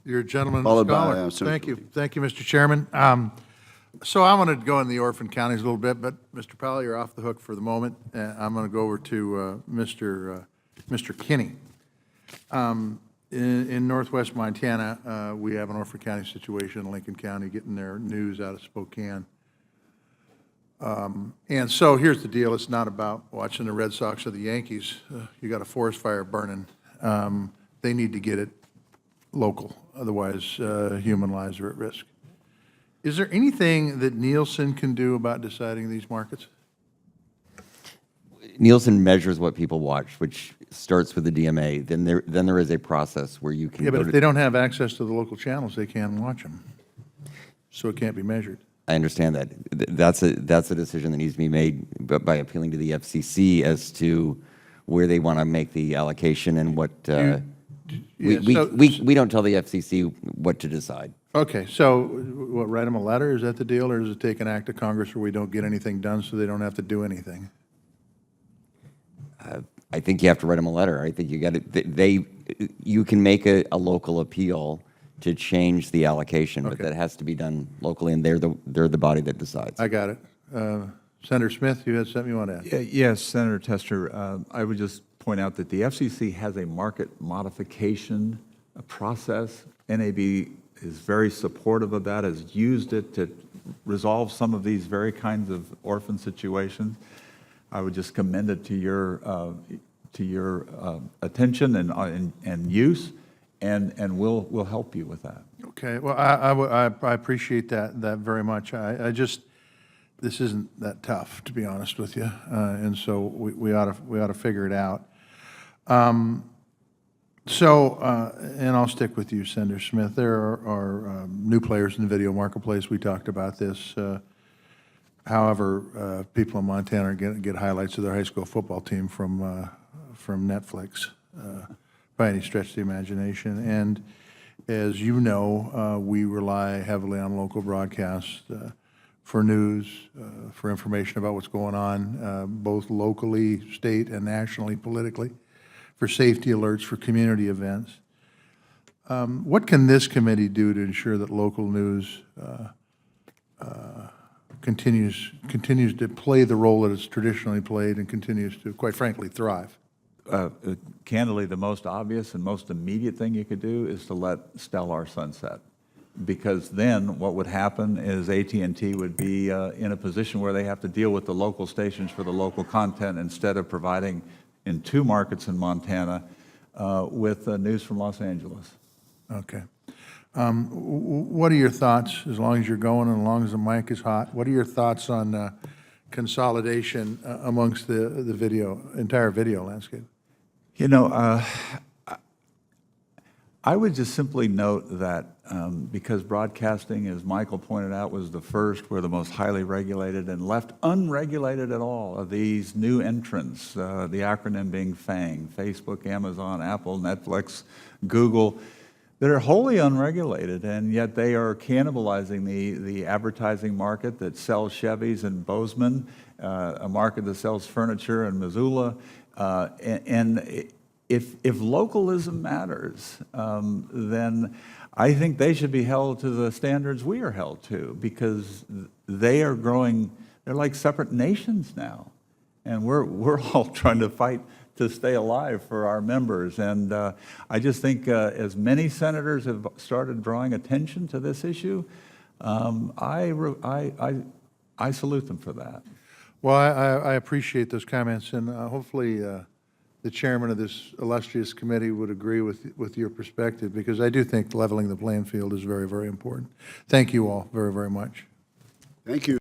You're a gentleman Followed by, scholar. Thank you. Thank you, Mr. Chairman. So I want to go in the orphan counties a little bit, but Mr. Powell, you're off the hook for the moment. I'm going to go over to Mr. Kinney. In northwest Montana, we have an orphan county situation in Lincoln County getting their news out of Spokane. And so here's the deal. It's not about watching the Red Sox or the Yankees. You got a forest fire burning. They need to get it local. Otherwise, human lives are at risk. Is there anything that Nielsen can do about deciding these markets? Nielsen measures what people watch, which starts with the DMA. Then there is a process where you can. Yeah, but if they don't have access to the local channels, they can't watch them. So it can't be measured. I understand that. That's a decision that needs to be made by appealing to the FCC as to where they want to make the allocation and what. We don't tell the FCC what to decide. Okay, so what, write them a letter? Is that the deal, or does it take an act of Congress where we don't get anything done so they don't have to do anything? I think you have to write them a letter. I think you got to. You can make a local appeal to change the allocation, but that has to be done locally, and they're the body that decides. I got it. Senator Smith, you had something you want to add? Yes, Senator Tester. I would just point out that the FCC has a market modification process. NAB is very supportive of that, has used it to resolve some of these very kinds of orphan situations. I would just commend it to your attention and use, and we'll help you with that. Okay. Well, I appreciate that very much. I just, this isn't that tough, to be honest with you, and so we ought to figure it out. And I'll stick with you, Senator Smith. There are new players in the video marketplace. We talked about this. However, people in Montana are going to get highlights of their high school football team from Netflix by any stretch of the imagination. And as you know, we rely heavily on local broadcasts for news, for information about what's going on, both locally, state, and nationally, politically, for safety alerts, for community events. What can this committee do to ensure that local news continues to play the role that it's traditionally played and continues to, quite frankly, thrive? Candidly, the most obvious and most immediate thing you could do is to let Stellar sunset, because then what would happen is AT&T would be in a position where they have to deal with the local stations for the local content instead of providing in 2 markets in Montana with news from Los Angeles. Okay. What are your thoughts, as long as you're going and as long as the mic is hot, what are your thoughts on consolidation amongst the entire video landscape? You know, I would just simply note that because broadcasting, as Michael pointed out, was the first, we're the most highly regulated and left unregulated at all of these new entrants, the acronym being FANG, Facebook, Amazon, Apple, Netflix, Google, that are wholly unregulated, and yet they are cannibalizing the advertising market that sells Chevys in Bozeman, a market that sells furniture in Missoula, and if localism matters, then I think they should be held to the standards we are held to, because they are growing. They're like separate nations now, and we're all trying to fight to stay alive for our members. And I just think as many senators have started drawing attention to this issue, I salute them for that. Well, I appreciate those comments, and hopefully the chairman of this illustrious committee would agree with your perspective, because I do think leveling the playing field is very, very important. Thank you all very, very much. Thank you.